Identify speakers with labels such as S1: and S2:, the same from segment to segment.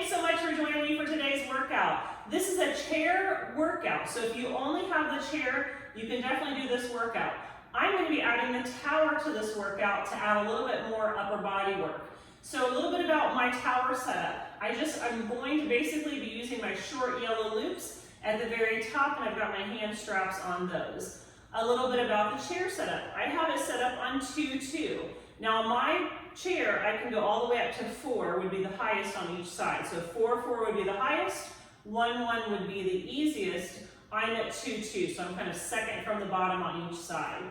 S1: Thanks so much for joining me for today's workout. This is a chair workout, so if you only have the chair, you can definitely do this workout. I'm going to be adding the tower to this workout to add a little bit more upper body work. So a little bit about my tower setup. I'm going to basically be using my short yellow loops at the very top, and I've got my hand straps on those. A little bit about the chair setup. I have it set up on 2-2. Now my chair, I can go all the way up to 4 would be the highest on each side. So 4-4 would be the highest, 1-1 would be the easiest. I'm at 2-2, so I'm kind of second from the bottom on each side.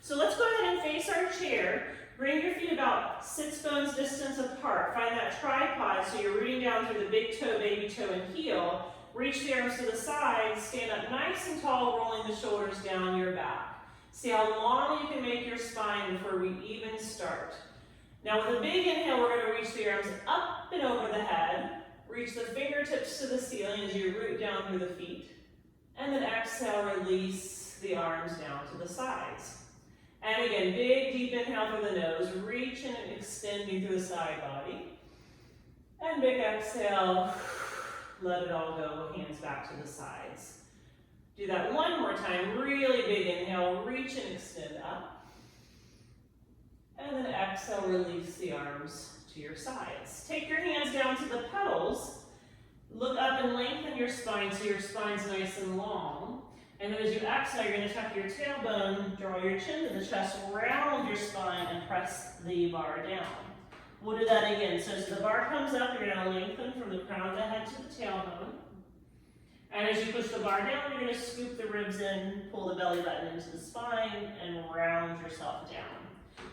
S1: So let's go ahead and face our chair. Bring your feet about 6 bones distance apart. Find that tripod so you're rooting down through the big toe, baby toe, and heel. Reach the arms to the sides, stand up nice and tall, rolling the shoulders down your back. See how long you can make your spine before we even start. Now with a big inhale, we're going to reach the arms up and over the head. Reach the fingertips to the ceiling as you root down through the feet. And then exhale, release the arms down to the sides. And again, big deep inhale through the nose, reaching and extending through the side body. And big exhale, let it all go, hands back to the sides. Do that one more time, really big inhale, reach and extend up. And then exhale, release the arms to your sides. Take your hands down to the pedals. Look up and lengthen your spine so your spine's nice and long. And then as you exhale, you're going to tuck your tailbone, draw your chin to the chest, round your spine, and press the bar down. We'll do that again. So as the bar comes up, you're going to lengthen from the crown of the head to the tailbone. And as you push the bar down, you're going to scoop the ribs in, pull the belly button into the spine, and round yourself down.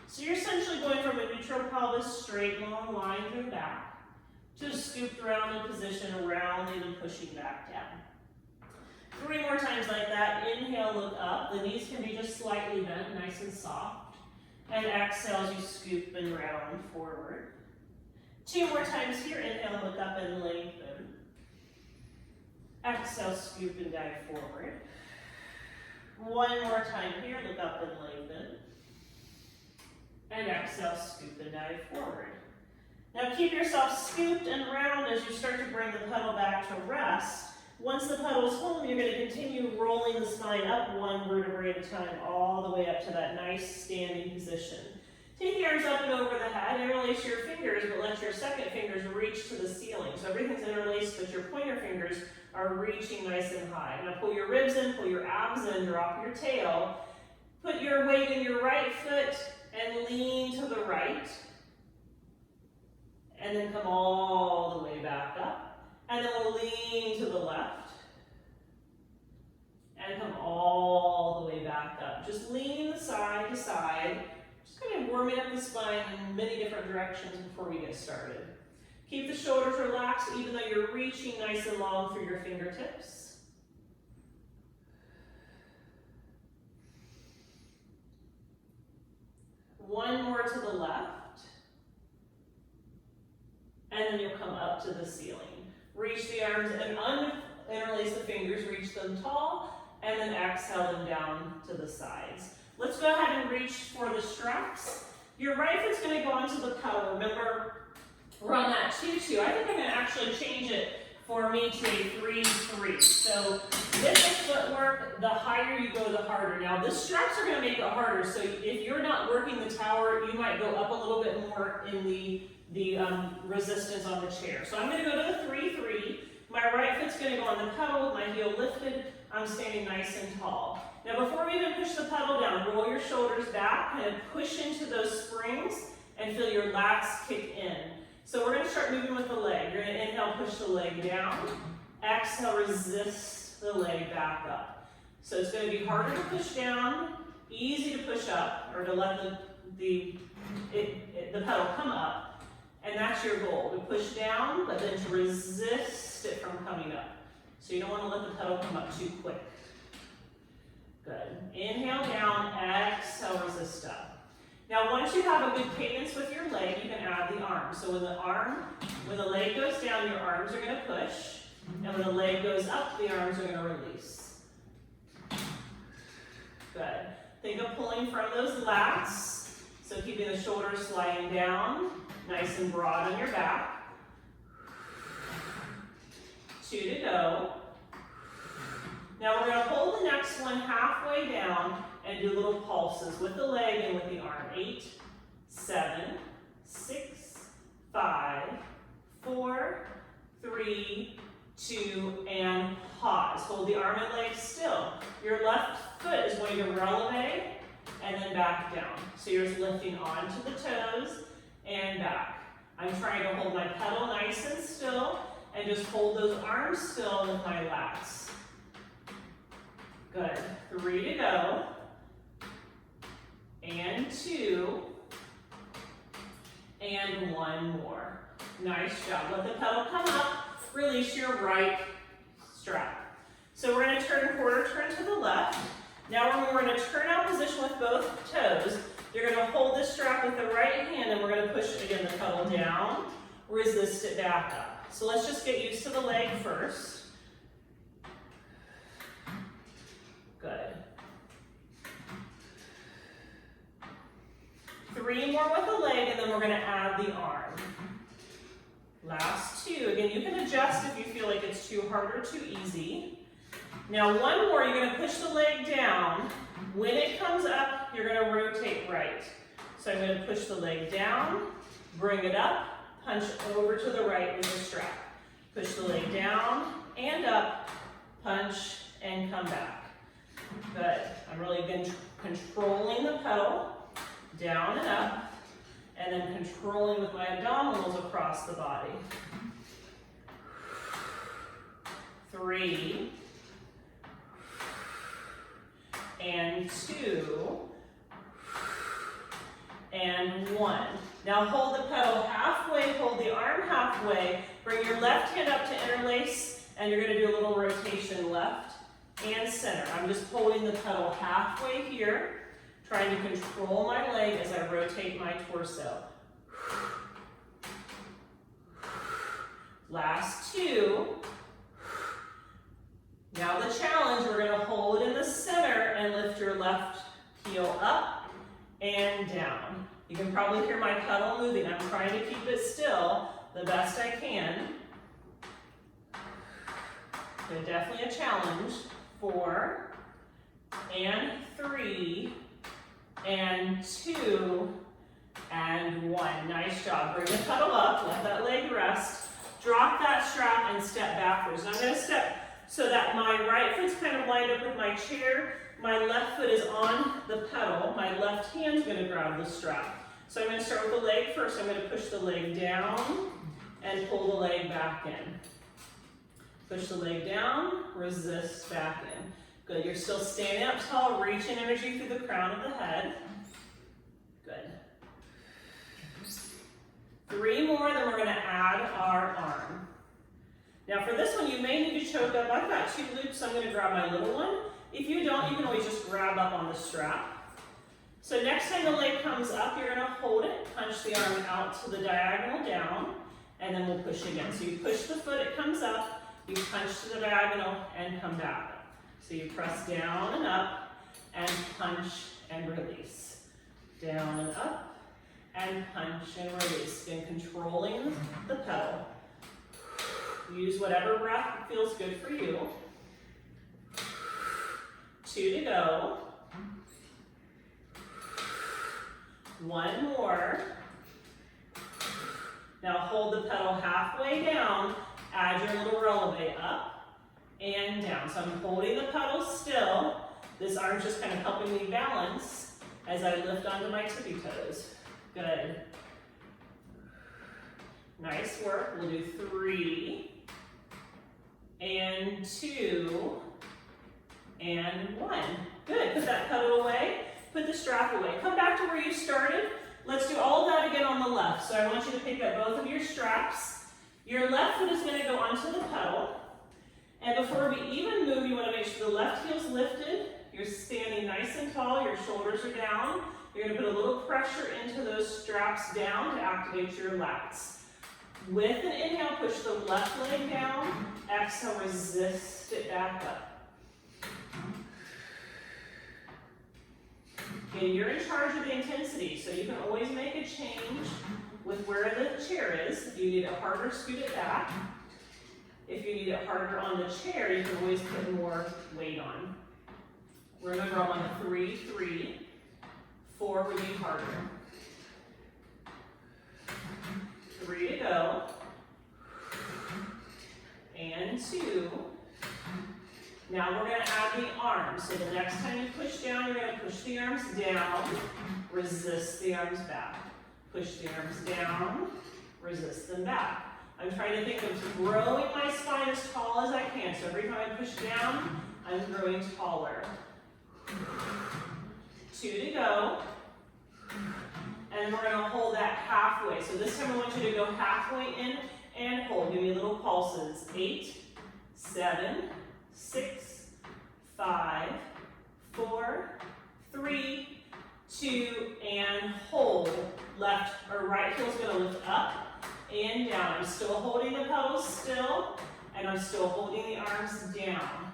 S1: So you're essentially going from a neutral pelvis, straight long line through the back, to a scooped rounded position, rounding and pushing back down. 3 more times like that. Inhale, look up. The knees can be just slightly bent, nice and soft. And exhale as you scoop and round forward. 2 more times here. Inhale, look up and lengthen. Exhale, scoop and dive forward. 1 more time here. Look up and lengthen. And exhale, scoop and dive forward. Now keep yourself scooped and round as you start to bring the pedal back to rest. Once the pedal is home, you're going to continue rolling the spine up 1 vertebrae at a time, all the way up to that nice standing position. Take the arms up and over the head, interlace your fingers, but let your second fingers reach to the ceiling. So everything's interlaced, but your pointer fingers are reaching nice and high. Now pull your ribs in, pull your abs in, drop your tail. Put your weight in your right foot and lean to the right. And then come all the way back up. And then we'll lean to the left. And come all the way back up. Just lean the side to side. Just kind of warming up the spine in many different directions before we get started. Keep the shoulders relaxed even though you're reaching nice and long through your fingertips. One more to the left. And then you'll come up to the ceiling. Reach the arms and interlace the fingers, reach them tall, and then exhale them down to the sides. Let's go ahead and reach for the straps. Your right foot's going to go onto the pedal. Remember, we're on that 2-2. I think I'm going to actually change it for me to a 3-3. So with this footwork, the higher you go, the harder. Now, the straps are going to make it harder. So if you're not working the tower, you might go up a little bit more in the resistance on the chair. So I'm going to go to the 3-3. My right foot's going to go on the pedal with my heel lifted. I'm standing nice and tall. Now before we even push the pedal down, roll your shoulders back and push into those springs and feel your lats kick in. So we're going to start moving with the leg. You're going to inhale, push the leg down. Exhale, resist the leg back up. So it's going to be harder to push down, easy to push up, or to let the pedal come up. And that's your goal, to push down, but then to resist it from coming up. So you don't want to let the pedal come up too quick. Good. Inhale down, exhale, resist up. Now once you have a good cadence with your leg, you can add the arm. So when the leg goes down, your arms are going to push. And when the leg goes up, the arms are going to release. Good. Think of pulling from those lats. So keeping the shoulders sliding down, nice and broad on your back. 2 to go. Now we're going to hold the next one halfway down and do little pulses with the leg and with the arm. 8, 7, 6, 5, 4, 3, 2, and pause. Hold the arm and leg still. Your left foot is going to releve and then back down. So you're just lifting onto the toes and back. I'm trying to hold my pedal nice and still and just hold those arms still with my lats. Good. 3 to go. And 2. And 1 more. Nice job. Let the pedal come up. Release your right strap. So we're going to turn quarter turn to the left. Now we're going to turn out position with both toes. You're going to hold this strap with the right hand and we're going to push again the pedal down, resist it back up. So let's just get used to the leg first. Good. 3 more with the leg and then we're going to add the arm. Last 2. Again, you can adjust if you feel like it's too hard or too easy. Now 1 more, you're going to push the leg down. When it comes up, you're going to rotate right. So I'm going to push the leg down, bring it up, punch over to the right with the strap. Push the leg down and up, punch, and come back. Good. I'm really controlling the pedal, down and up, and then controlling with my abdominals across the body. 3, and 2, and 1. Now hold the pedal halfway, hold the arm halfway, bring your left hand up to interlace, and you're going to do a little rotation left and center. I'm just holding the pedal halfway here, trying to control my leg as I rotate my torso. Last 2. Now the challenge, we're going to hold in the center and lift your left heel up and down. You can probably hear my pedal moving. I'm trying to keep it still the best I can. So definitely a challenge. 4, and 3, and 2, and 1. Nice job. Bring the pedal up, let that leg rest. Drop that strap and step backwards. And I'm going to step so that my right foot's kind of lined up with my chair. My left foot is on the pedal. My left hand's going to grab the strap. So I'm going to start with the leg first. I'm going to push the leg down and pull the leg back in. Push the leg down, resist back in. Good. You're still standing up tall, reaching energy through the crown of the head. Good. 3 more, then we're going to add our arm. Now for this one, you may need to choke up. I've got 2 loops, so I'm going to grab my little one. If you don't, you can always just grab up on the strap. So next time the leg comes up, you're going to hold it, punch the arm out to the diagonal down, and then we'll push again. So you push the foot, it comes up, you punch to the diagonal, and come back up. So you press down and up, and punch and release. Down and up, and punch and release. Again, controlling the pedal. Use whatever breath feels good for you. 2 to go. 1 more. Now hold the pedal halfway down, add your little releve up and down. So I'm holding the pedal still. This arm's just kind of helping me balance as I lift onto my tippy toes. Good. Nice work. We'll do 3 and 2 and 1. Good. Put that pedal away. Put the strap away. Come back to where you started. Let's do all of that again on the left. So I want you to pick up both of your straps. Your left foot is going to go onto the pedal. And before we even move, you want to make sure the left heel's lifted. You're standing nice and tall. Your shoulders are down. You're going to put a little pressure into those straps down to activate your lats. With an inhale, push the left leg down. Exhale, resist it back up. Okay, you're in charge of the intensity, so you can always make a change with where the chair is. If you need it harder, scoot it back. If you need it harder on the chair, you can always put more weight on. Remember, I'm on the 3, 3. 4 would be harder. 3 to go. And 2. Now we're going to add the arms. So the next time you push down, you're going to push the arms down, resist the arms back. Push the arms down, resist them back. I'm trying to think of growing my spine as tall as I can. So every time I push down, I'm growing taller. 2 to go. And we're going to hold that halfway. So this time I want you to go halfway in and hold. Give me little pulses. 8, 7, 6, 5, 4, 3, 2, and hold. Left or right heel's going to lift up and down. I'm still holding the pedals still, and I'm still holding the arms down.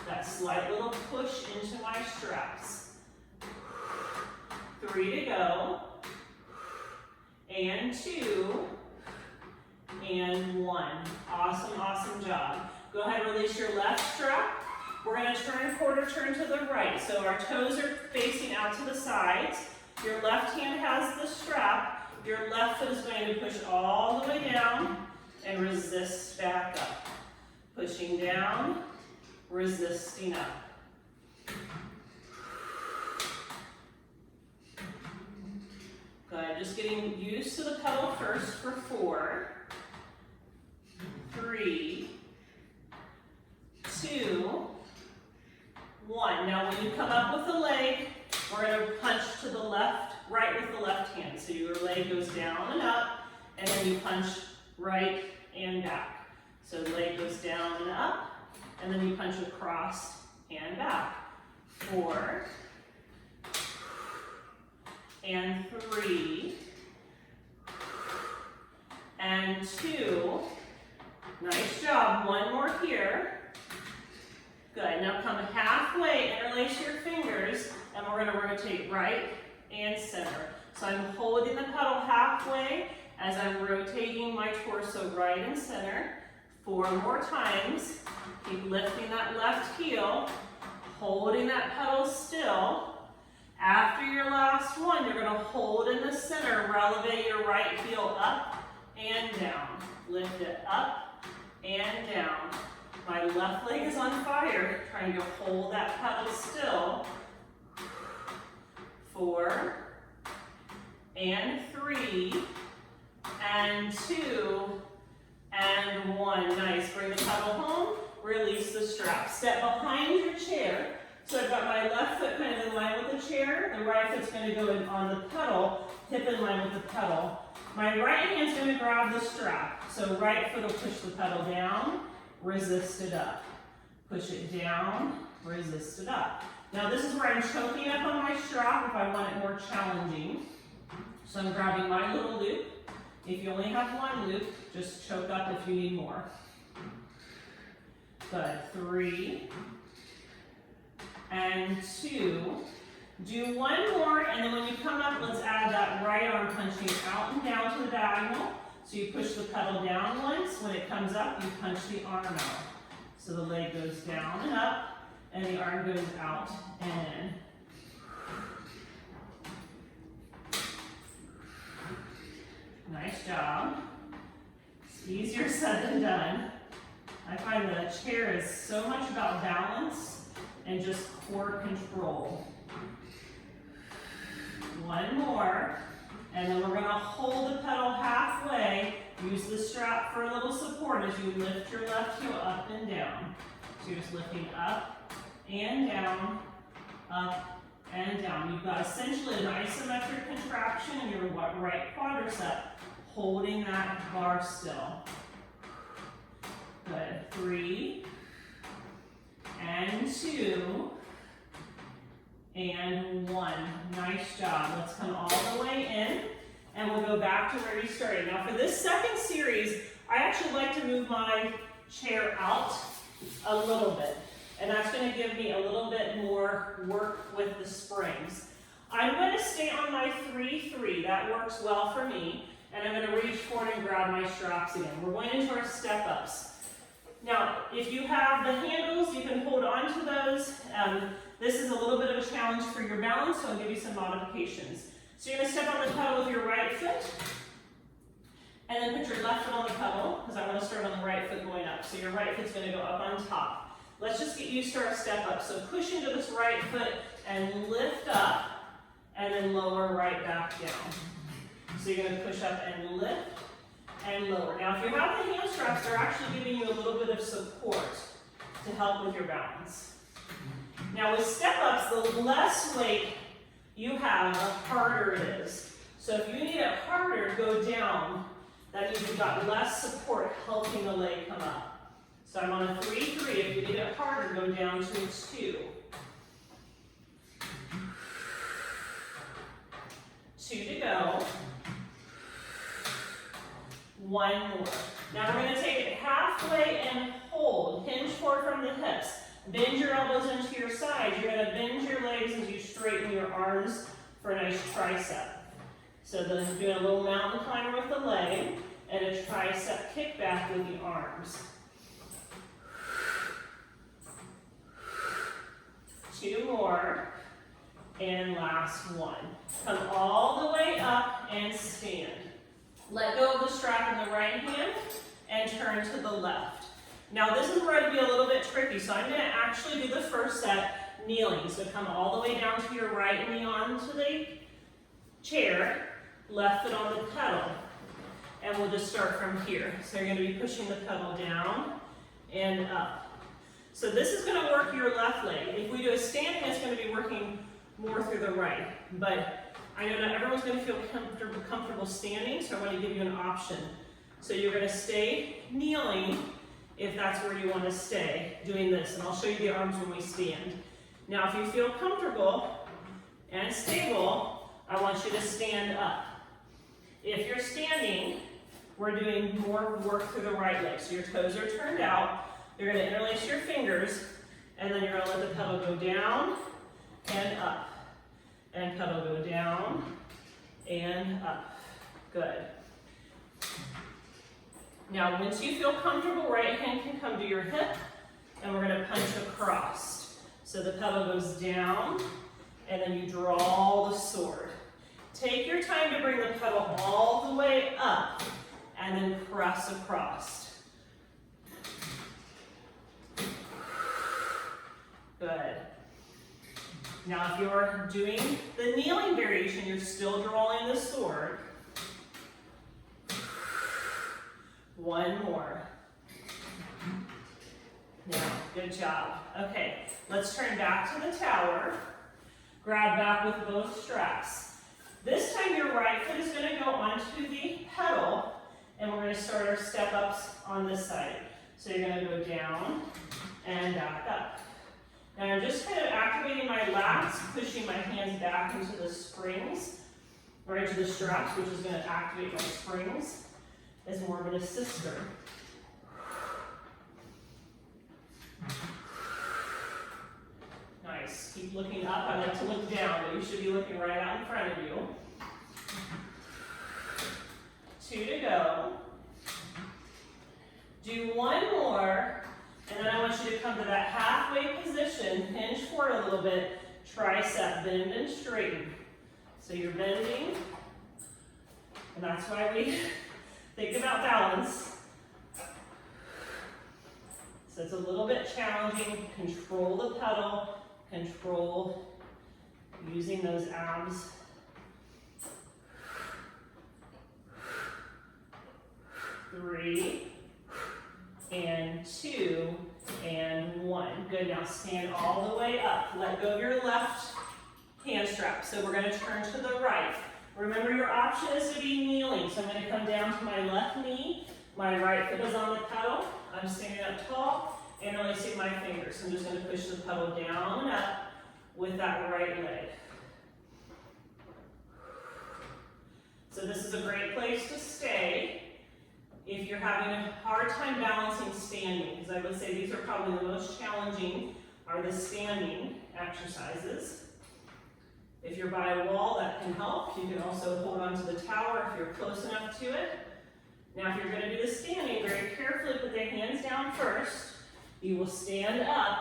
S1: That slight little push into my straps. 3 to go. And 2. And 1. Awesome, awesome job. Go ahead and release your left strap. We're going to turn quarter turn to the right. So our toes are facing out to the sides. Your left hand has the strap. Your left foot is going to push all the way down and resist back up. Pushing down, resisting up. Good. Just getting used to the pedal first for 4, 3, 2, 1. Now when you come up with the leg, we're going to punch to the left, right with the left hand. So your leg goes down and up, and then you punch right and back. So the leg goes down and up, and then you punch across and back. 4, and 3, and 2. Nice job. 1 more here. Good. Now come halfway, interlace your fingers, and we're going to rotate right and center. So I'm holding the pedal halfway as I'm rotating my torso right and center. 4 more times. Keep lifting that left heel, holding that pedal still. After your last one, you're going to hold in the center, elevate your right heel up and down. Lift it up and down. My left leg is on fire, trying to hold that pedal still. 4, and 3, and 2, and 1. Nice. Bring the pedal home, release the strap. Step behind your chair. So I've got my left foot kind of in line with the chair. The right foot's going to go in on the pedal, hip in line with the pedal. My right hand's going to grab the strap. So right foot will push the pedal down, resist it up. Push it down, resist it up. Now this is where I'm choking up on my strap if I want it more challenging. So I'm grabbing my little loop. If you only have 1 loop, just choke up if you need more. Good. 3, and 2. Do 1 more, and then when you come up, let's add that right arm punching out and down to the diagonal. So you push the pedal down once. When it comes up, you punch the arm out. So the leg goes down and up, and the arm goes out and in. Nice job. It's easier said than done. I find the chair is so much about balance and just core control. 1 more, and then we're going to hold the pedal halfway. Use the strap for a little support as you lift your left heel up and down. So you're just lifting up and down, up and down. You've got essentially an isometric contraction in your right quadricep, holding that bar still. Good. 3, and 2, and 1. Nice job. Let's come all the way in, and we'll go back to where you started. Now for this second series, I actually like to move my chair out a little bit, and that's going to give me a little bit more work with the springs. I'm going to stay on my 3, 3. That works well for me, and I'm going to reach forward and grab my straps again. We're going into our step-ups. Now, if you have the handles, you can hold on to those. This is a little bit of a challenge for your balance, so I'll give you some modifications. So you're going to step on the pedal with your right foot, and then put your left foot on the pedal, because I want to start on the right foot going up. So your right foot's going to go up on top. Let's just get used to our step up. So push into this right foot and lift up, and then lower right back down. So you're going to push up and lift and lower. Now if you have the hand straps, they're actually giving you a little bit of support to help with your balance. Now with step ups, the less weight you have, the harder it is. So if you need it harder, go down. That means you've got less support helping the leg come up. So I'm on a 3-3. If you need it harder, go down to a 2. 2 to go. 1 more. Now we're going to take it halfway and hold. Hinge forward from the hips. Bend your elbows into your sides. You're going to bend your legs as you straighten your arms for a nice tricep. So then doing a little mountain climber with the leg and a tricep kickback with the arms. 2 more. And last 1. Come all the way up and stand. Let go of the strap in the right hand and turn to the left. Now this is where it'll be a little bit tricky, so I'm going to actually do the first set kneeling. So come all the way down to your right knee onto the chair, left foot on the pedal, and we'll just start from here. So you're going to be pushing the pedal down and up. So this is going to work your left leg. If we do a standing, it's going to be working more through the right, but I know not everyone's going to feel comfortable standing, so I want to give you an option. So you're going to stay kneeling if that's where you want to stay, doing this, and I'll show you the arms when we stand. Now if you feel comfortable and stable, I want you to stand up. If you're standing, we're doing more work through the right leg. So your toes are turned out, you're going to interlace your fingers, and then you're going to let the pedal go down and up. And pedal go down and up. Good. Now, once you feel comfortable, right hand can come to your hip, and we're going to punch across. So the pedal goes down, and then you draw the sword. Take your time to bring the pedal all the way up, and then press across. Good. Now if you're doing the kneeling variation, you're still drawing the sword. 1 more. Now, good job. Okay, let's turn back to the tower. Grab back with both straps. This time your right foot is going to go onto the pedal, and we're going to start our step ups on this side. So you're going to go down and back up. Now I'm just kind of activating my lats, pushing my hands back into the springs, or into the straps, which is going to activate my springs as more of an assister. Nice. Keep looking up. I like to look down, but you should be looking right out in front of you. 2 to go. Do 1 more. And then I want you to come to that halfway position, hinge forward a little bit, tricep, bend and straighten. So you're bending, and that's why we think about balance. So it's a little bit challenging. Control the pedal, control using those abs. 3. And 2, and 1. Good, now stand all the way up. Let go of your left hand strap. So we're going to turn to the right. Remember your option is to be kneeling. So I'm going to come down to my left knee. My right foot is on the pedal. I'm standing up tall, interlacing my fingers. I'm just going to push the pedal down and up with that right leg. So this is a great place to stay if you're having a hard time balancing standing, because I would say these are probably the most challenging, are the standing exercises. If you're by a wall, that can help. You can also hold on to the tower if you're close enough to it. Now if you're going to do the standing, very carefully put the hands down first. You will stand up.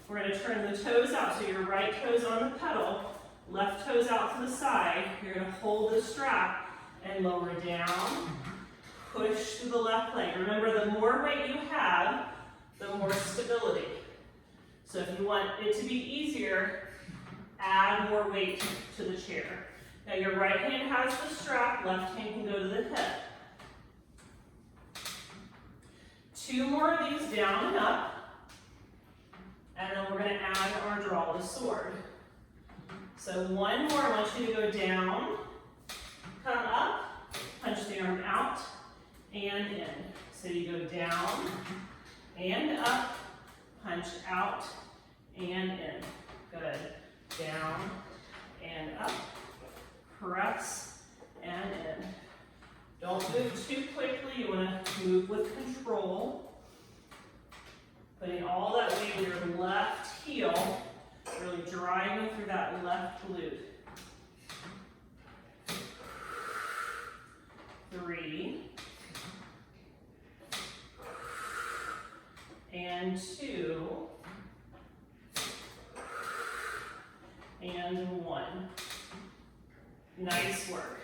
S1: We're going to turn the toes out, so your right toe's on the pedal, left toe's out to the side. You're going to hold the strap and lower down. Push through the left leg. Remember, the more weight you have, the more stability. So if you want it to be easier, add more weight to the chair. Now your right hand has the strap, left hand can go to the hip. 2 more of these down and up. And then we're going to add our draw the sword. So 1 more, I want you to go down, come up, punch the arm out, and in. So you go down, and up, punch out, and in. Good. Down, and up, press, and in. Don't move too quickly, you want to move with control. Putting all that weight in your left heel, really driving through that left glute. 3, and 2, and 1. Nice work.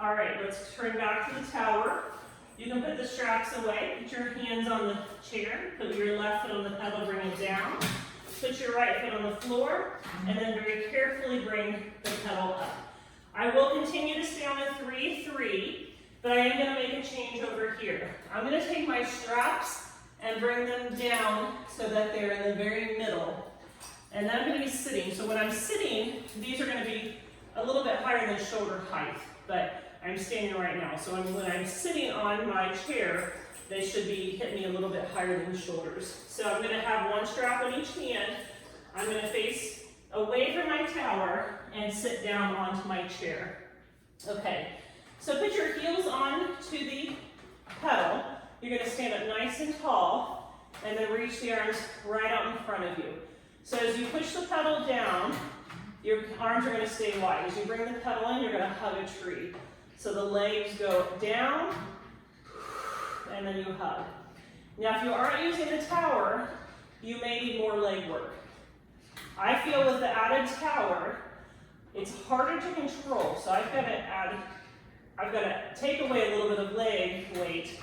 S1: All right, let's turn back to the tower. You can put the straps away, put your hands on the chair, put your left foot on the pedal, bring it down. Put your right foot on the floor, and then very carefully bring the pedal up. I will continue to stay on a 3-3, but I am going to make a change over here. I'm going to take my straps and bring them down so that they're in the very middle. And then I'm going to be sitting. So when I'm sitting, these are going to be a little bit higher than shoulder height, but I'm standing right now. So when I'm sitting on my chair, they should be hitting me a little bit higher than the shoulders. So I'm going to have 1 strap on each hand. I'm going to face away from my tower and sit down onto my chair. Okay, so put your heels on to the pedal. You're going to stand up nice and tall and then reach the arms right out in front of you. So as you push the pedal down, your arms are going to stay wide. As you bring the pedal in, you're going to hug a tree. So the legs go down, and then you hug. Now, if you aren't using the tower, you may need more leg work. I feel with the added tower, it's harder to control. So I've got to take away a little bit of leg weight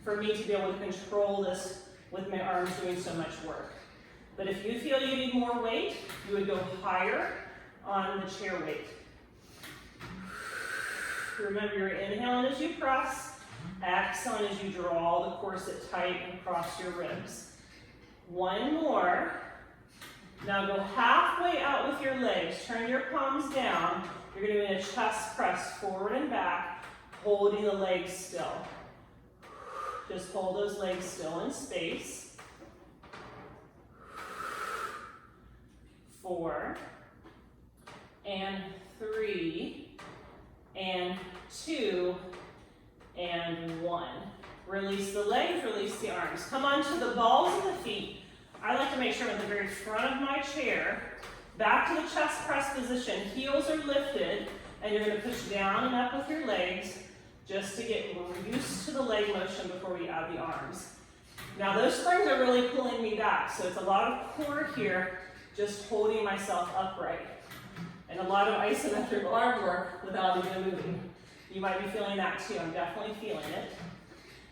S1: for me to be able to control this with my arms doing so much work. But if you feel you need more weight, you would go higher on the chair weight. Remember, you're inhaling as you press, exhaling as you draw the corset tight across your ribs. 1 more. Now go halfway out with your legs. Turn your palms down. You're going to be in a chest press forward and back, holding the legs still. Just hold those legs still in space. 4, and 3, and 2, and 1. Release the legs, release the arms. Come onto the balls of the feet. I like to make sure I'm at the very front of my chair. Back to the chest press position. Heels are lifted, and you're going to push down and up with your legs just to get used to the leg motion before we add the arms. Now those springs are really pulling me back, so it's a lot of core here, just holding myself upright. And a lot of isometric arm work without even moving. You might be feeling that too. I'm definitely feeling it.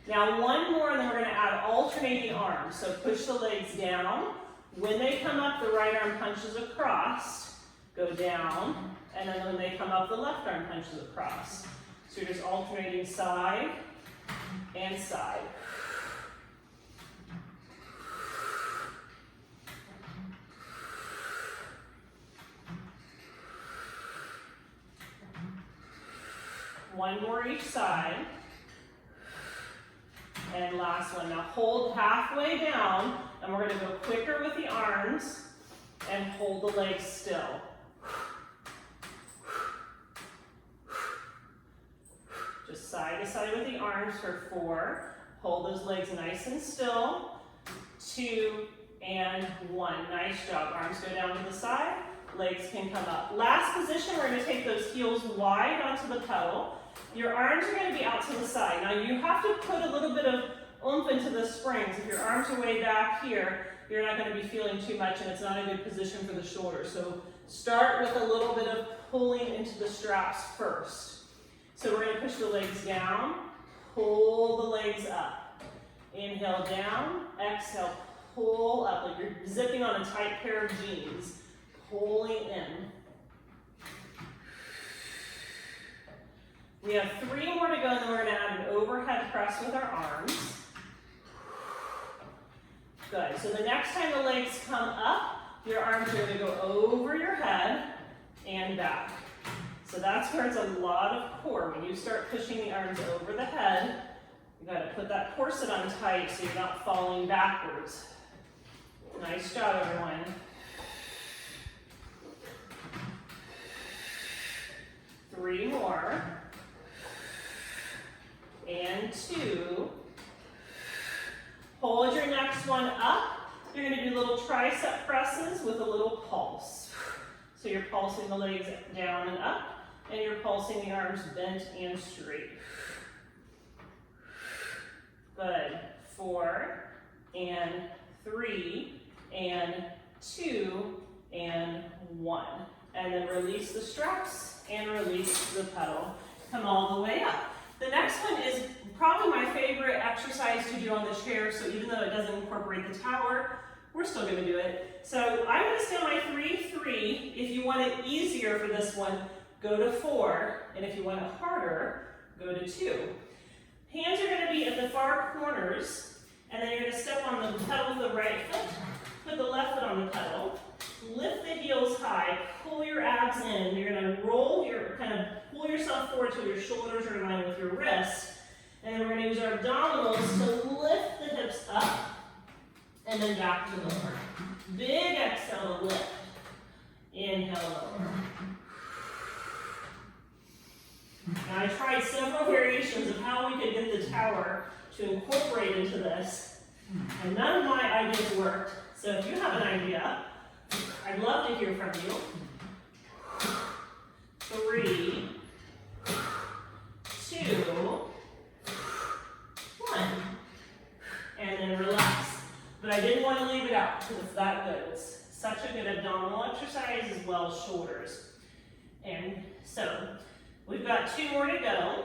S1: Now 1 more, and then we're going to add alternating arms. So push the legs down. When they come up, the right arm punches across. Go down. And then when they come up, the left arm punches across. So you're just alternating side and side. One more each side. And last one. Now hold halfway down, and we're going to go quicker with the arms and hold the legs still. Just side to side with the arms for 4. Hold those legs nice and still. 2 and 1. Nice job. Arms go down to the side. Legs can come up. Last position, we're going to take those heels wide onto the pedal. Your arms are going to be out to the side. Now you have to put a little bit of oomph into the springs. If your arms are way back here, you're not going to be feeling too much, and it's not a good position for the shoulders. So start with a little bit of pulling into the straps first. So we're going to push the legs down, pull the legs up. Inhale down, exhale, pull up, like you're zipping on a tight pair of jeans, pulling in. We have 3 more to go, and then we're going to add an overhead press with our arms. Good. So the next time the legs come up, your arms are going to go over your head and back. So that's where it's a lot of core. When you start pushing the arms over the head, you got to put that corset on tight so you're not falling backwards. Nice job, everyone. Three more. And 2. Hold your next one up. You're going to do little tricep presses with a little pulse. So you're pulsing the legs down and up, and you're pulsing the arms bent and straight. Good. 4 and 3 and 2 and 1. And then release the straps and release the pedal. Come all the way up. The next one is probably my favorite exercise to do on the chair, so even though it doesn't incorporate the tower, we're still going to do it. So I'm going to stay on my 3-3. If you want it easier for this one, go to 4. And if you want it harder, go to 2. Hands are going to be at the far corners, and then you're going to step on the pedal with the right foot, put the left foot on the pedal, lift the heels high, pull your abs in. You're going to roll pull yourself forward till your shoulders are in line with your wrists. And then we're going to use our abdominals to lift the hips up and then back to lower. Big exhale to lift. Inhale, lower. Now I tried several variations of how we could get the tower to incorporate into this, and none of my ideas worked. So if you have an idea, I'd love to hear from you. 3, 2, 1. And then relax. But I didn't want to leave it out because it's that good. It's such a good abdominal exercise as well as shoulders. And so we've got 2 more to go,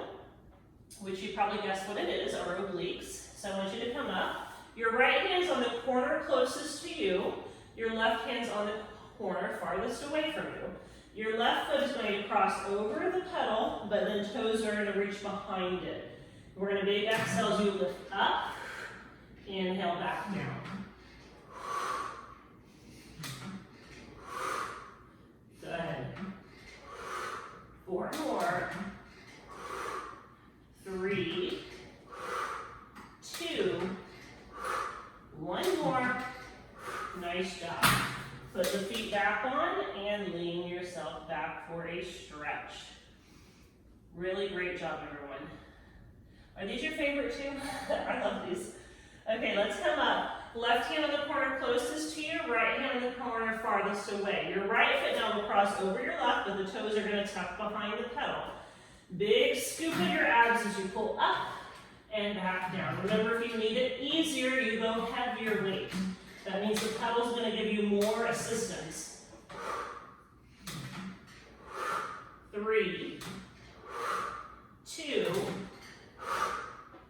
S1: which you probably guessed what it is, our obliques. So I want you to come up. Your right hand's on the corner closest to you. Your left hand's on the corner farthest away from you. Your left foot is going to cross over the pedal, but then toes are going to reach behind it. We're going to big exhale as you lift up. Inhale, back down. Good. 4 more. 3, 2, 1 more. Nice job. Put the feet back on and lean yourself back for a stretch. Really great job, everyone. Are these your favorite too? I love these. Okay, let's come up. Left hand on the corner closest to you, right hand on the corner farthest away. Your right foot now will cross over your left, but the toes are going to tuck behind the pedal. Big scoop of your abs as you pull up and back down. Remember, if you need it easier, you go heavier weight. That means the pedal's going to give you more assistance. 3, 2,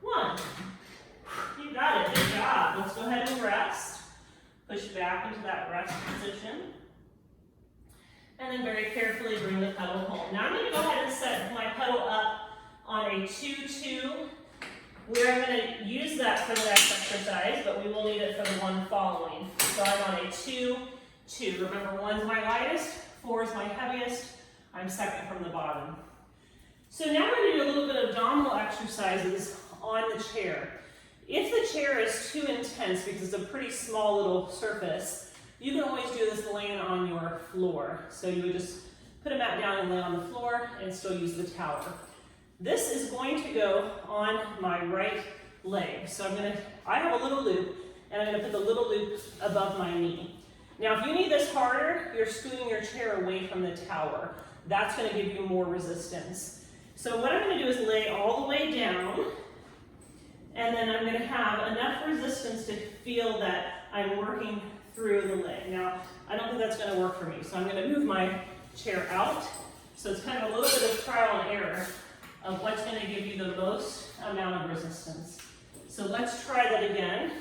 S1: 1. You got it. Good job. Let's go ahead and rest. Push back into that rest position. And then very carefully bring the pedal home. Now I'm going to go ahead and set my pedal up on a 2-2. We're going to use that for the next exercise, but we will need it for the one following. So I'm on a 2-2. Remember, 1's my lightest, 4 is my heaviest. I'm second from the bottom. So now we're going to do a little bit of abdominal exercises on the chair. If the chair is too intense, because it's a pretty small little surface, you can always do this laying on your floor. So you would just put a mat down and lay on the floor and still use the tower. This is going to go on my right leg. So I have a little loop, and I'm going to put the little loop above my knee. Now, if you need this harder, you're scooting your chair away from the tower. That's going to give you more resistance. So what I'm going to do is lay all the way down, And then I'm gonna have enough resistance to feel that I'm working through the leg. Now, I don't think that's gonna work for me, so I'm gonna move my chair out. So it's kind of a little bit of trial and error of what's gonna give you the most amount of resistance. So let's try that again.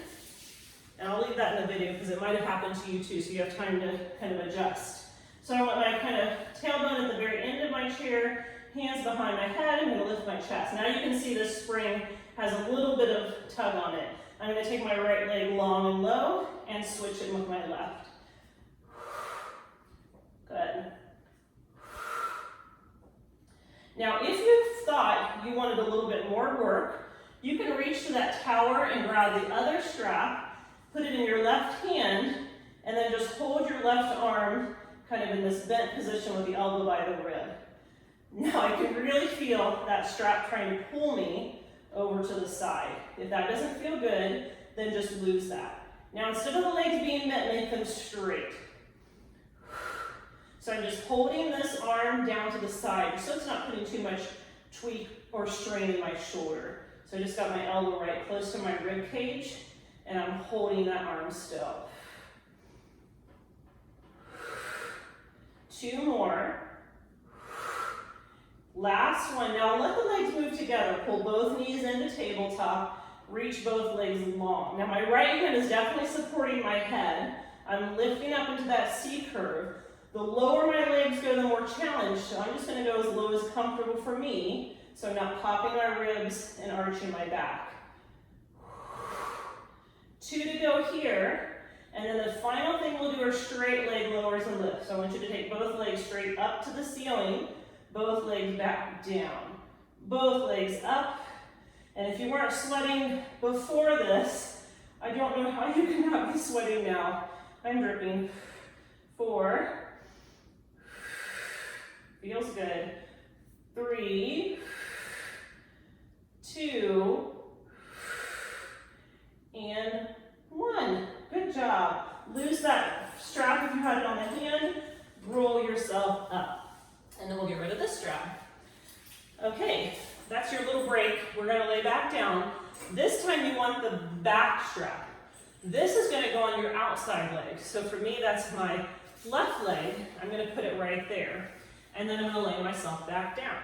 S1: And I'll leave that in the video because it might have happened to you too, so you have time to kind of adjust. So I want my kind of tailbone at the very end of my chair, hands behind my head. I'm gonna lift my chest. Now you can see this spring has a little bit of tug on it. I'm gonna take my right leg long and low and switch it with my left. Good. Now, if you thought you wanted a little bit more work, you can reach to that tower and grab the other strap, put it in your left hand, and then just hold your left arm kind of in this bent position with the elbow by the rib. Now, I can really feel that strap trying to pull me over to the side. If that doesn't feel good, then just lose that. Now, instead of the legs being bent, make them straight. So I'm just holding this arm down to the side so it's not putting too much tweak or strain in my shoulder. So I just got my elbow right close to my rib cage and I'm holding that arm still. 2 more. Last one. Now let the legs move together. Pull both knees into tabletop. Reach both legs long. Now my right hand is definitely supporting my head. I'm lifting up into that C curve. The lower my legs go, the more challenged. So I'm just going to go as low as comfortable for me. So I'm not popping my ribs and arching my back. 2 to go here. And then the final thing we'll do are straight leg lowers and lifts. So I want you to take both legs straight up to the ceiling, both legs back down, both legs up. And if you weren't sweating before this, I don't know how you can not be sweating now. I'm dripping. 4. Feels good. 3, 2, and 1. Good job. Lose that strap if you had it on the hand. Roll yourself up. And then we'll get rid of this strap. Okay, that's your little break. We're going to lay back down. This time you want the back strap. This is going to go on your outside leg. So for me, that's my left leg. I'm going to put it right there. And then I'm going to lay myself back down.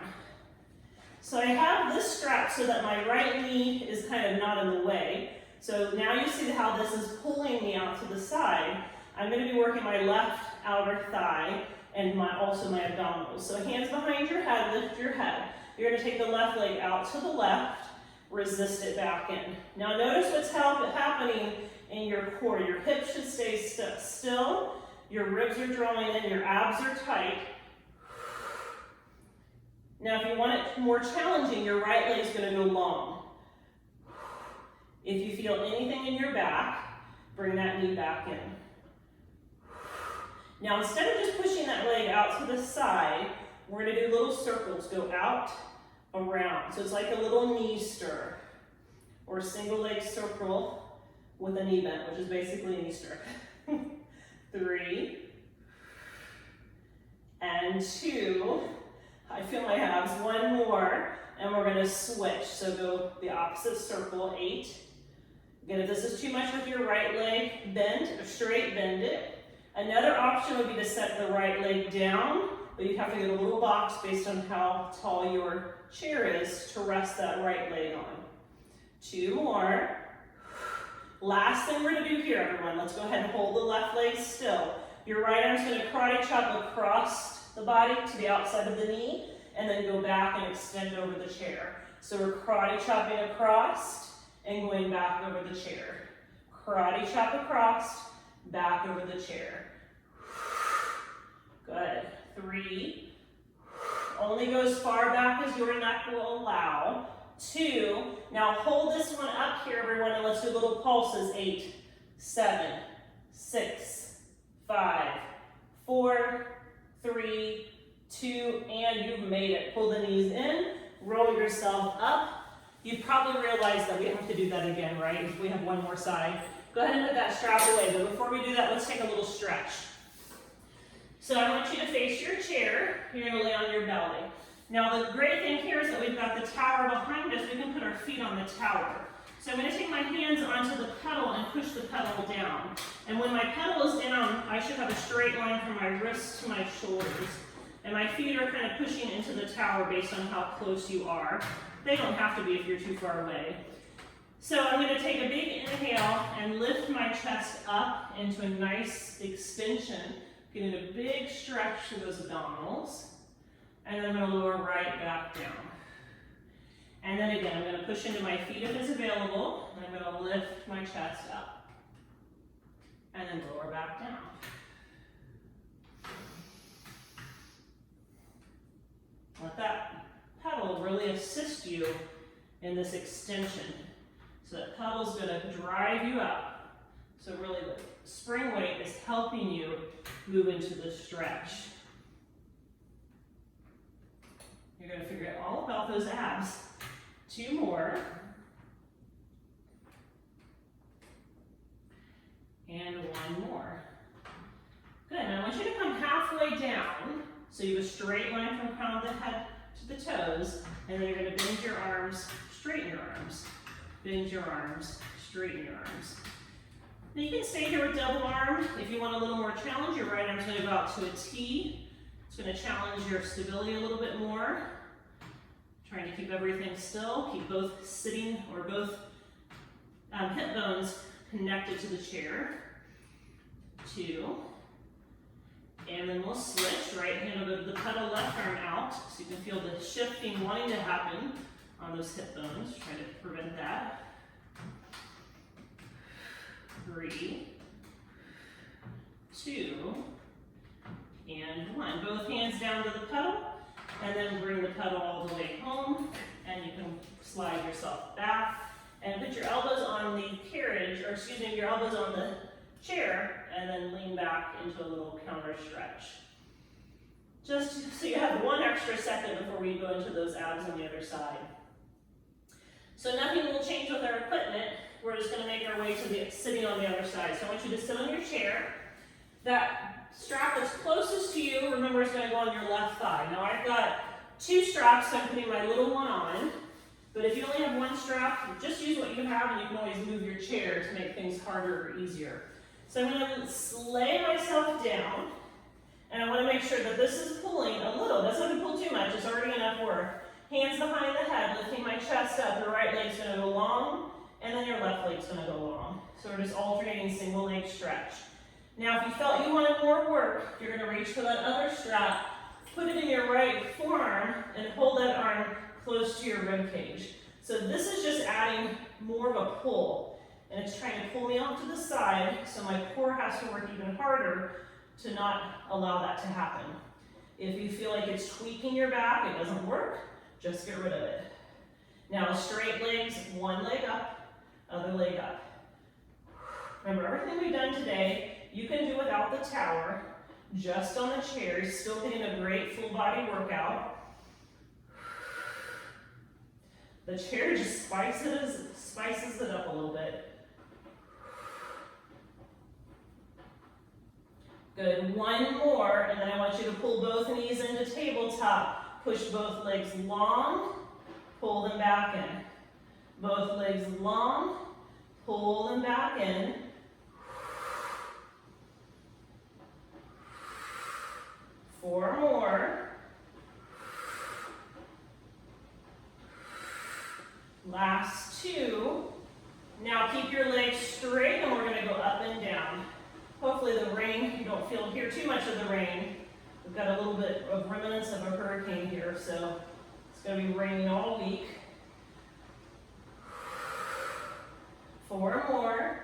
S1: So I have this strap so that my right knee is kind of not in the way. So now you see how this is pulling me out to the side. I'm going to be working my left outer thigh and also my abdominals. So hands behind your head, lift your head. You're going to take the left leg out to the left, resist it back in. Now notice what's happening in your core. Your hips should stay still, your ribs are drawing in, your abs are tight. Now if you want it more challenging, your right leg is going to go long. If you feel anything in your back, bring that knee back in. Now instead of just pushing that leg out to the side, we're going to do little circles. Go out, around. So it's like a little knee stir or a single leg circle with a knee bend, which is basically a knee stir. 3 and 2. I feel my abs. 1 more, and we're going to switch. So go the opposite circle. 8. Again, if this is too much with your right leg, bend or straight, bend it. Another option would be to set the right leg down, but you have to get a little box based on how tall your chair is to rest that right leg on. 2 more. Last thing we're going to do here, everyone. Let's go ahead and hold the left leg still. Your right arm's going to karate chop across the body to the outside of the knee, and then go back and extend over the chair. So we're karate chopping across and going back over the chair. Karate chop across, back over the chair. Good. 3. Only go as far back as your neck will allow. 2. Now hold this one up here, everyone, and let's do little pulses. 8, 7, 6, 5, 4, 3, 2, and you've made it. Pull the knees in, roll yourself up. You've probably realized that we have to do that again, right? If we have one more side. Go ahead and put that strap away, but before we do that, let's take a little stretch. So I want you to face your chair. You're going to lay on your belly. Now the great thing here is that we've got the tower behind us. We can put our feet on the tower. So I'm going to take my hands onto the pedal and push the pedal down. And when my pedal is down, I should have a straight line from my wrists to my shoulders. And my feet are kind of pushing into the tower based on how close you are. They don't have to be if you're too far away. So I'm going to take a big inhale and lift my chest up into a nice extension, getting a big stretch through those abdominals. And then I'm going to lower right back down. And then again, I'm going to push into my feet if it's available, and I'm going to lift my chest up. And then lower back down. Let that pedal really assist you in this extension. So that pedal's going to drive you up. So really the spring weight is helping you move into the stretch. You're going to figure out all about those abs. 2 more. And 1 more. Good. Now I want you to come halfway down. So you have a straight line from crown of the head to the toes. And then you're going to bend your arms, straighten your arms. Bend your arms, straighten your arms. Now you can stay here with double arm. If you want a little more challenge, your right arm's going to go out to a T. It's going to challenge your stability a little bit more. Trying to keep everything still. Keep both sitting or both hip bones connected to the chair. 2. And then we'll switch. Right hand will go to the pedal, left arm out. So you can feel the shifting wanting to happen on those hip bones. Try to prevent that. 3, 2, and 1. Both hands down to the pedal. And then bring the pedal all the way home, and you can slide yourself back and put your elbows on the carriage, or excuse me, your elbows on the chair, and then lean back into a little counter stretch. Just so you have 1 extra second before we go into those abs on the other side. So nothing will change with our equipment. We're just going to make our way to the sitting on the other side. So I want you to sit on your chair. That strap that's closest to you, remember, is going to go on your left thigh. Now I've got 2 straps, so I'm putting my little one on. But if you only have 1 strap, just use what you have, and you can always move your chair to make things harder or easier. So I'm going to lay myself down, and I want to make sure that this is pulling a little. It doesn't have to pull too much. It's already enough work. Hands behind the head, lifting my chest up. The right leg's going to go long, and then your left leg's going to go long. So we're just alternating single leg stretch. Now, if you felt you wanted more work, you're going to reach for that other strap, put it in your right forearm, and hold that arm close to your rib cage. So this is just adding more of a pull, and it's trying to pull me off to the side, so my core has to work even harder to not allow that to happen. If you feel like it's tweaking your back, it doesn't work, just get rid of it. Now, straight legs, 1 leg up, other leg up. Remember, everything we've done today, you can do without the tower, just on the chair. You're still getting a great full body workout. The chair just spices it up a little bit. Good, 1 more, and then I want you to pull both knees into tabletop. Push both legs long, pull them back in. Both legs long, pull them back in. 4 more. Last 2. Now keep your legs straight, and we're going to go up and down. Hopefully the rain, you don't hear too much of the rain. We've got a little bit of remnants of a hurricane here, so it's going to be raining all week. 4 more.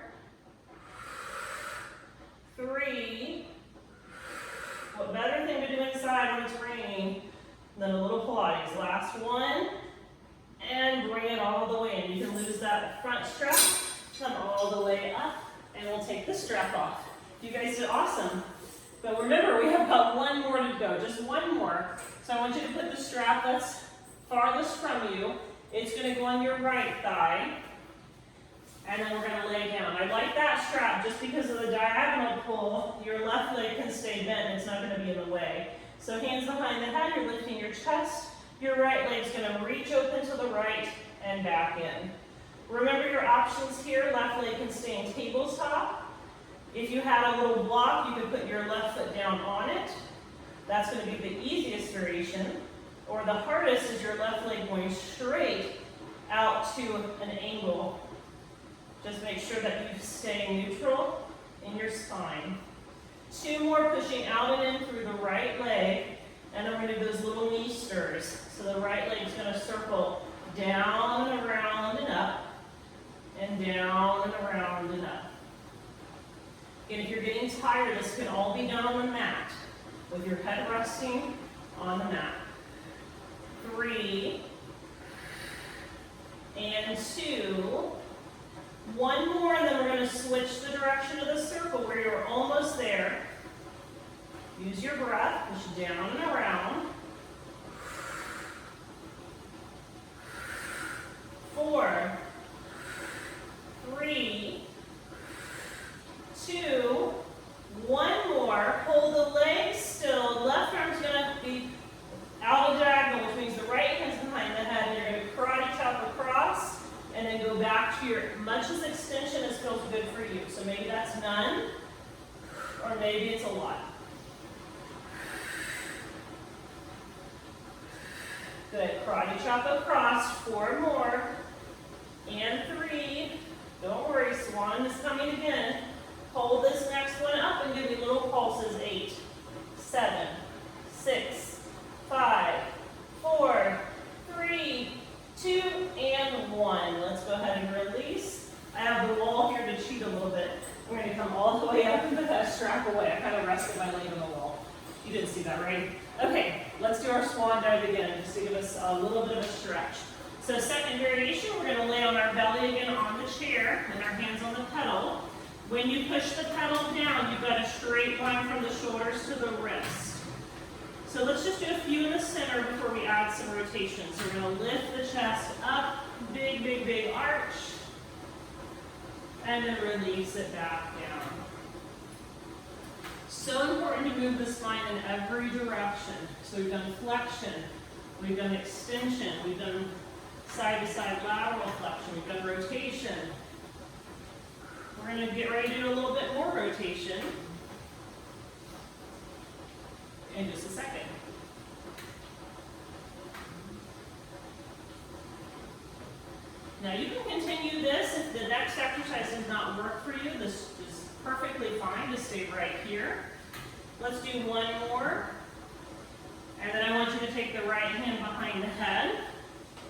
S1: 3. What better thing to do inside when it's raining than a little Pilates? Last 1, and bring it all the way in. You can lose that front strap, come all the way up, and we'll take the strap off. You guys did awesome. But remember, we have about 1 more to go, just 1 more. So I want you to put the strap that's farthest from you. It's going to go on your right thigh. And then we're going to lay down. I like that strap just because of the diagonal pull. Your left leg can stay bent. It's not going to be in the way. So hands behind the head, you're lifting your chest. Your right leg's going to reach open to the right and back in. Remember your options here. Left leg can stay in tabletop. If you had a little block, you could put your left foot down on it. That's going to be the easiest variation. Or the hardest is your left leg going straight out to an angle. Just make sure that you stay neutral in your spine. 2 more, pushing out and in through the right leg. And then we're going to do those little knee stirs. So the right leg's going to circle down and around and up. And down and around and up. And if you're getting tired, this can all be done on the mat, with your head resting on the mat. 3 and 2. 1 more, and then we're going to switch the direction of the circle where you're almost there. Use your breath, push down and around. 4, 3, 2, 1 more. Hold the legs still. Left arm's going to be out of diagonal, which means the right hand's behind the head, and you're going to karate chop across, and then go back to your much as extension as feels good for you. So maybe that's none, or maybe it's a lot. Good. Karate chop across. 4 more. And 3. Don't worry, Swan is coming again. Hold this next one up and give me little pulses. 8, 7, 6, 5, 4, 3, 2, and 1. Let's go ahead and release. I have the wall here to cheat a little bit. We're going to come all the way up and put that strap away. I kind of rested my leg on the wall. You didn't see that, right? Okay, let's do our swan dive again, just to give us a little bit of a stretch. So second variation, we're going to lay on our belly again on the chair and our hands on the pedal. When you push the pedal down, you've got a straight line from the shoulders to the wrist. So let's just do a few in the center before we add some rotation. So we're going to lift the chest up, big, big, big arch, and then release it back down. So important to move the spine in every direction. So we've done flexion, we've done extension, we've done side-to-side lateral flexion, we've done rotation. We're going to get ready to do a little bit more rotation in just a second. Now you can continue this if the next exercise does not work for you. This is perfectly fine to stay right here. Let's do 1 more. And then I want you to take the right hand behind the head.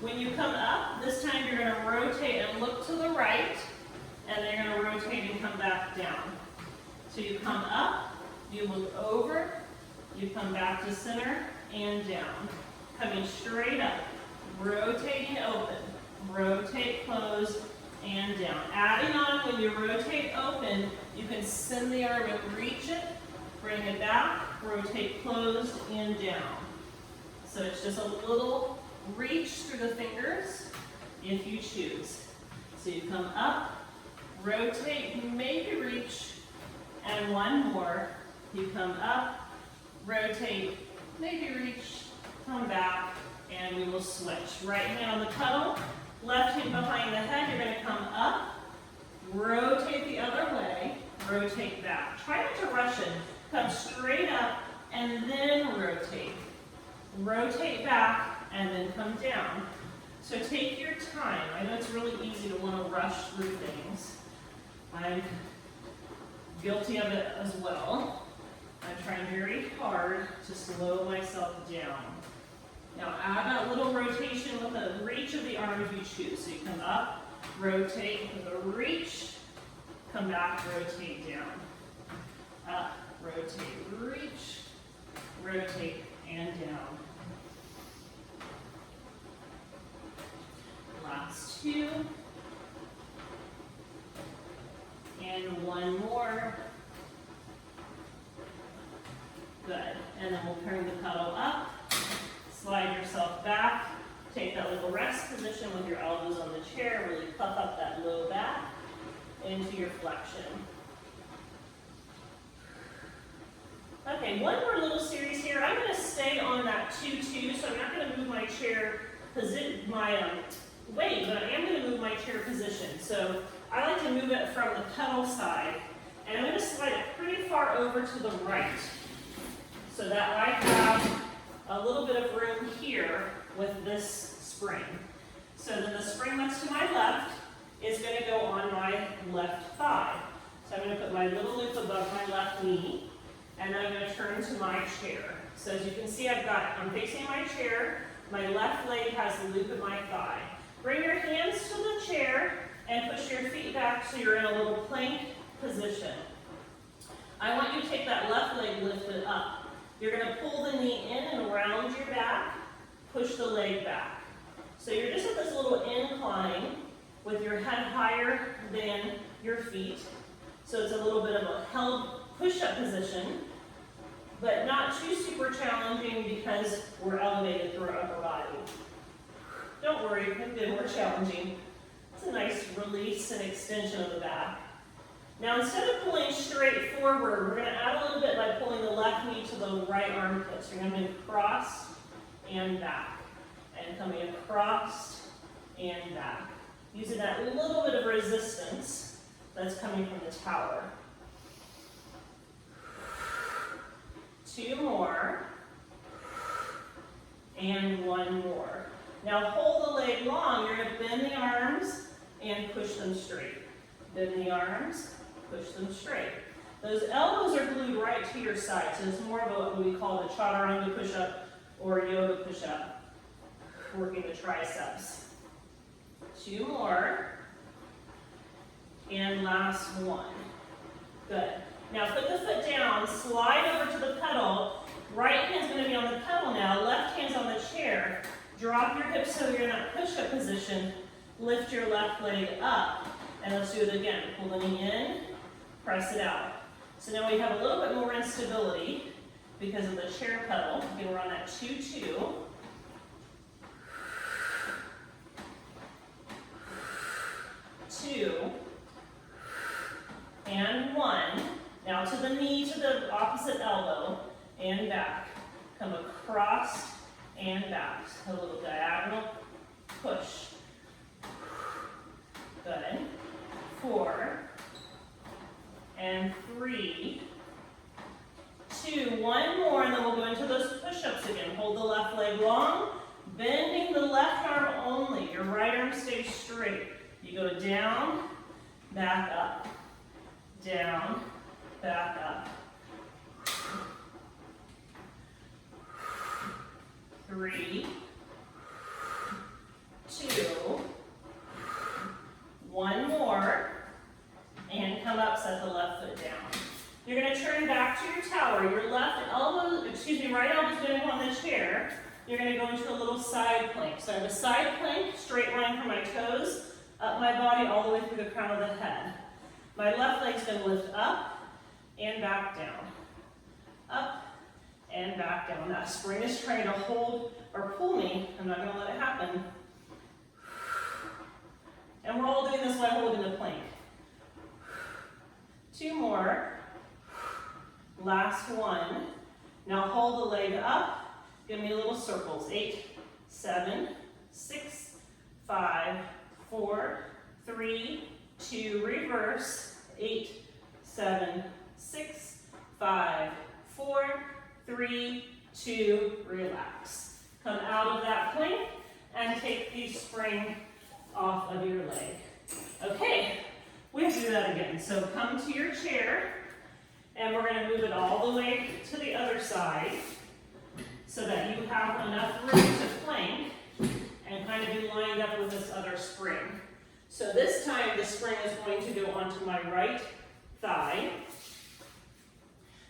S1: When you come up, this time you're going to rotate and look to the right. And then you're going to rotate and come back down. So you come up, you look over, you come back to center and down. Coming straight up, rotating open, rotate, close, and down. Adding on, when you rotate open, you can send the arm and reach it, bring it back, rotate closed, and down. So it's just a little reach through the fingers if you choose. So you come up, rotate, maybe reach, and 1 more. You come up, rotate, maybe reach, come back, and we will switch. Right hand on the pedal, left hand behind the head. You're going to come up, rotate the other way, rotate back. Try not to rush it. Come straight up, and then rotate. Rotate back, and then come down. So take your time. I know it's really easy to want to rush through things. I'm guilty of it as well. I'm trying very hard to slow myself down. Now add that little rotation with a reach of the arm if you choose. So you come up, rotate with a reach, come back, rotate down. Up, rotate, reach, rotate, and down. Last 2. And 1 more. Good. And then we'll turn the pedal up, slide yourself back, take that little rest position with your elbows on the chair, really puff up that low back into your flexion. Okay, 1 more little series here. I'm going to stay on that 2-2, so I'm not going to move my chair, my weight, but I am going to move my chair position. So I like to move it from the pedal side, and I'm going to slide it pretty far over to the right so that I have a little bit of room here with this spring. So then the spring that's to my left is going to go on my left thigh. So I'm going to put my little loop above my left knee, and then I'm going to turn to my chair. So as you can see, I'm facing my chair. My left leg has the loop at my thigh. Bring your hands to the chair and push your feet back so you're in a little plank position. I want you to take that left leg lifted up. You're going to pull the knee in and around your back, push the leg back. So you're just at this little incline with your head higher than your feet. So it's a little bit of a held push-up position, but not too super challenging because we're elevated through our upper body. Don't worry, it could be more challenging. It's a nice release and extension of the back. Now instead of pulling straight forward, we're going to add a little bit by pulling the left knee to the right armpit. So you're going to move across and back, and coming across and back. Using that little bit of resistance that's coming from the tower. 2 more, and 1 more. Now hold the leg long. You're going to bend the arms and push them straight. Bend the arms, push them straight. Those elbows are glued right to your side, so it's more of what we call the chaturanga push-up or yoga push-up, working the triceps. 2 more, and last 1. Good. Now put the foot down, slide over to the pedal. Right hand's going to be on the pedal now, left hand's on the chair. Drop your hips so you're in that push-up position. Lift your left leg up. And let's do it again. Pull the knee in, press it out. So now we have a little bit more instability because of the chair pedal. Again, we're on that 2-2. 2. And 1. Now to the knee, to the opposite elbow, and back. Come across and back. A little diagonal push. Good. 4. And 3. 2. 1 more, and then we'll go into those push-ups again. Hold the left leg long, bending the left arm only. Your right arm stays straight. You go down, back up. Down, back up. 3, 2, 1 more, and come up, set the left foot down. You're going to turn back to your tower. Your right elbow is going to go on the chair. You're going to go into a little side plank. So I have a side plank, straight line from my toes, up my body all the way through the crown of the head. My left leg's going to lift up and back down. Up and back down. That spring is trying to hold or pull me. I'm not going to let it happen. And we're all doing this while holding the plank. 2 more. Last 1. Now hold the leg up. Give me little circles. 8, 7, 6, 5, 4, 3, 2, reverse. 8, 7, 6, 5, 4, 3, 2, relax. Come out of that plank and take the spring off of your leg. Okay, we have to do that again. So come to your chair, and we're going to move it all the way to the other side so that you have enough room to plank and kind of be lined up with this other spring. So this time the spring is going to go onto my right thigh.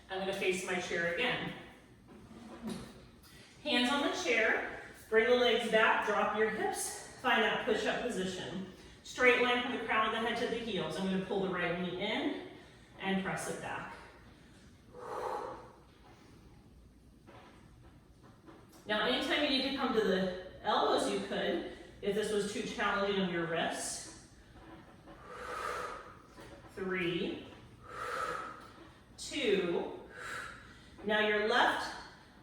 S1: I'm going to face my chair again. Hands on the chair, bring the legs back, drop your hips, find that push-up position. Straight line from the crown of the head to the heels. I'm going to pull the right knee in and press it back. Now anytime you need to come to the elbows, you could, if this was too challenging on your wrists. 3, 2. Now your left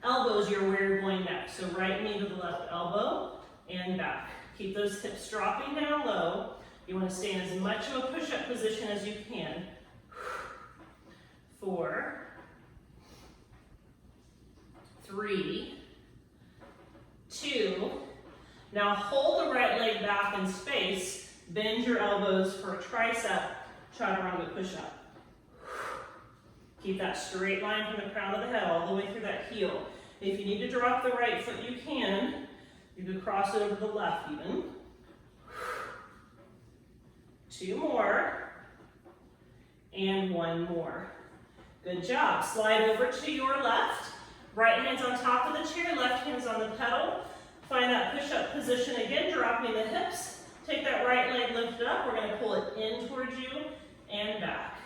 S1: elbow is where you're going next. So right knee to the left elbow and back. Keep those hips dropping down low. You want to stay in as much of a push-up position as you can. 4, 3, 2. Now hold the right leg back in space. Bend your elbows for a tricep chaturanga push-up. Keep that straight line from the crown of the head all the way through that heel. If you need to drop the right foot, you can. You can cross it over to the left even. 2 more. And 1 more. Good job. Slide over to your left. Right hand's on top of the chair, left hand's on the pedal. Find that push-up position again, dropping the hips. Take that right leg lifted up. We're going to pull it in towards you and back.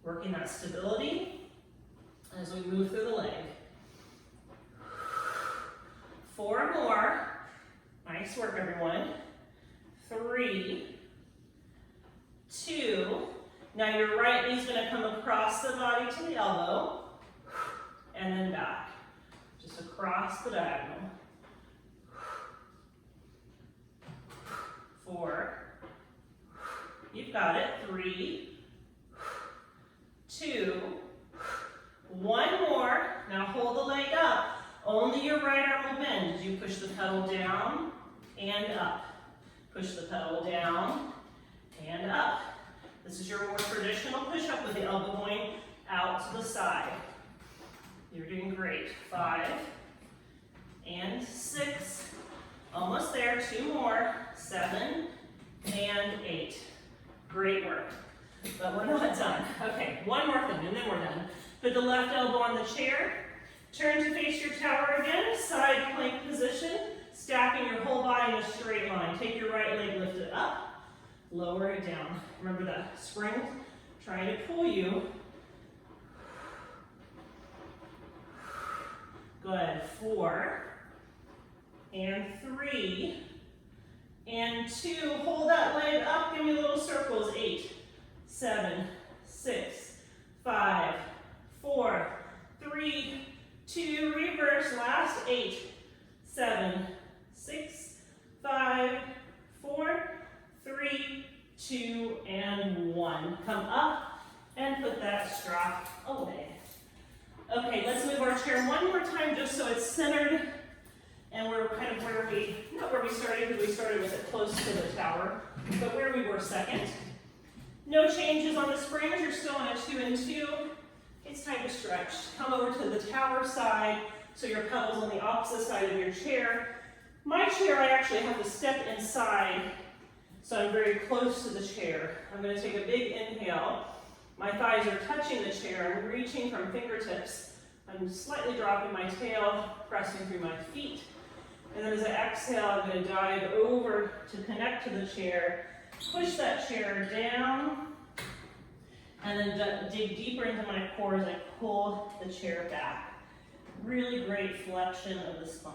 S1: Working that stability as we move through the leg. 4 more. Nice work, everyone. 3, 2. Now your right knee's going to come across the body to the elbow and then back. Just across the diagonal. 4. You've got it. 3, 2, 1 more. Now hold the leg up. Only your right arm will bend as you push the pedal down and up. Push the pedal down and up. This is your more traditional push-up with the elbow going out to the side. You're doing great. 5 and 6. Almost there. 2 more. 7 and 8. Great work. But we're not done. Okay, 1 more thing and then we're done. Put the left elbow on the chair. Turn to face your tower again. Side plank position. Stacking your whole body in a straight line. Take your right leg, lift it up. Lower it down. Remember that spring trying to pull you. Good. 4 and 3 and 2. Hold that leg up. Give me little circles. 8, 7, 6, 5, 4, 3, 2. Reverse. Last. 8, 7, 6, 5, 4, 3, 2, and 1. Come up and put that strap away. Okay, let's move our chair one more time just so it's centered and we're kind of where we, not where we started because we started with it close to the tower, but where we were second. No changes on the springs, you're still on a 2 and 2. It's time to stretch. Come over to the tower side so your pedal's on the opposite side of your chair. My chair, I actually have to step inside so I'm very close to the chair. I'm going to take a big inhale. My thighs are touching the chair. I'm reaching from fingertips. I'm slightly dropping my tail, pressing through my feet. And then as I exhale, I'm going to dive over to connect to the chair, push that chair down, and then dig deeper into my core as I pull the chair back. Really great flexion of the spine.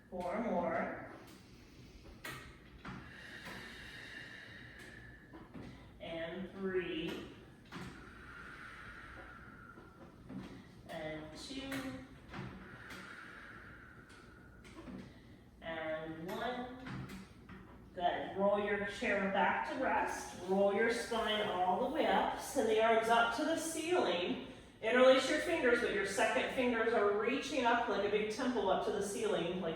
S1: Four more. And 3. And 2. And 1. Good. Roll your chair back to rest. Roll your spine all the way up. Send the arms up to the ceiling. Interlace your fingers, but your second fingers are reaching up like a big temple up to the ceiling, like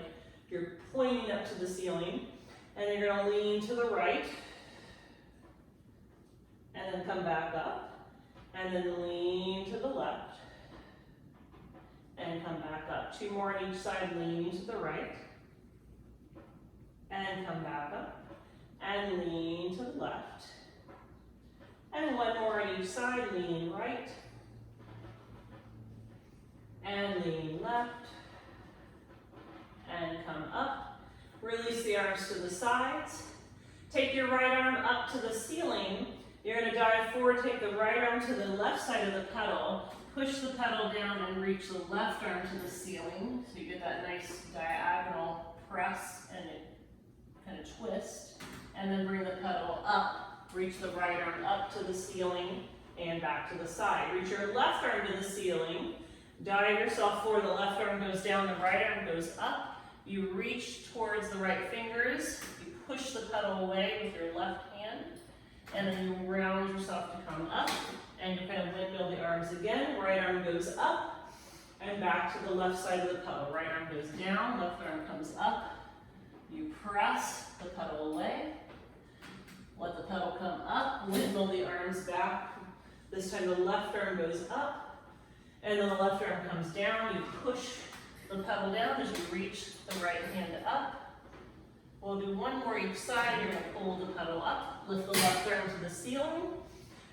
S1: you're pointing up to the ceiling. And then you're going to lean to the right. And then come back up. And then lean to the left. And come back up. 2 more on each side, lean to the right. And come back up. And lean to the left. And 1 more on each side, lean right. And lean left. And come up. Release the arms to the sides. Take your right arm up to the ceiling. You're going to dive forward, take the right arm to the left side of the pedal, push the pedal down and reach the left arm to the ceiling. So you get that nice diagonal press and it kind of twist, and then bring the pedal up. Reach the right arm up to the ceiling and back to the side. Reach your left arm to the ceiling. Dive yourself forward. The left arm goes down, the right arm goes up. You reach towards the right fingers. You push the pedal away with your left hand, and then you round yourself to come up, and you kind of windmill the arms again. Right arm goes up, and back to the left side of the pedal. Right arm goes down, left arm comes up. You press the pedal away. Let the pedal come up, windmill the arms back. This time the left arm goes up, and then the left arm comes down. You push the pedal down as you reach the right hand up. We'll do one more each side. You're going to pull the pedal up, lift the left arm to the ceiling,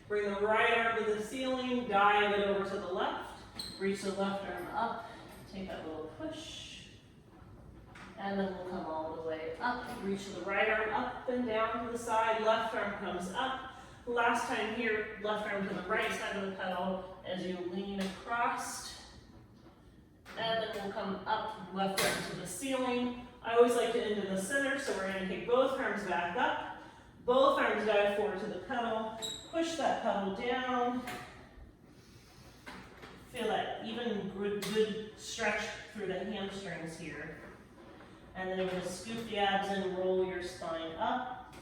S1: bring the right arm to the ceiling, dive it over to the left, reach the left arm up, take that little push, and then we'll come all the way up, reach the right arm up and down to the side, left arm comes up. Last time here, left arm to the right side of the pedal as you lean across, and then we'll come up, left arm to the ceiling. I always like to end in the center, so we're going to take both arms back up, both arms dive forward to the pedal, push that pedal down. Feel that even good stretch through the hamstrings here. And then we're going to scoop the abs in, roll your spine up,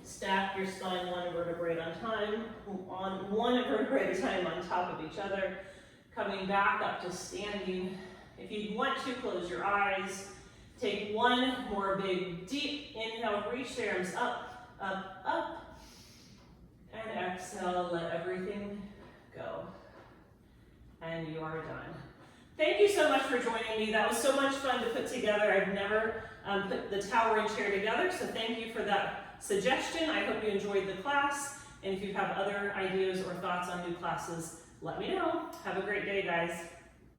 S1: stack your spine one vertebrae at a time, on one vertebrae at a time on top of each other, coming back up to standing. If you want to, close your eyes. Take one more big deep inhale, reach the arms up, up, up, and exhale, let everything go. And you are done. Thank you so much for joining me. That was so much fun to put together. I've never put the tower and chair together, so thank you for that suggestion. I hope you enjoyed the class, and if you have other ideas or thoughts on new classes, let me know. Have a great day, guys.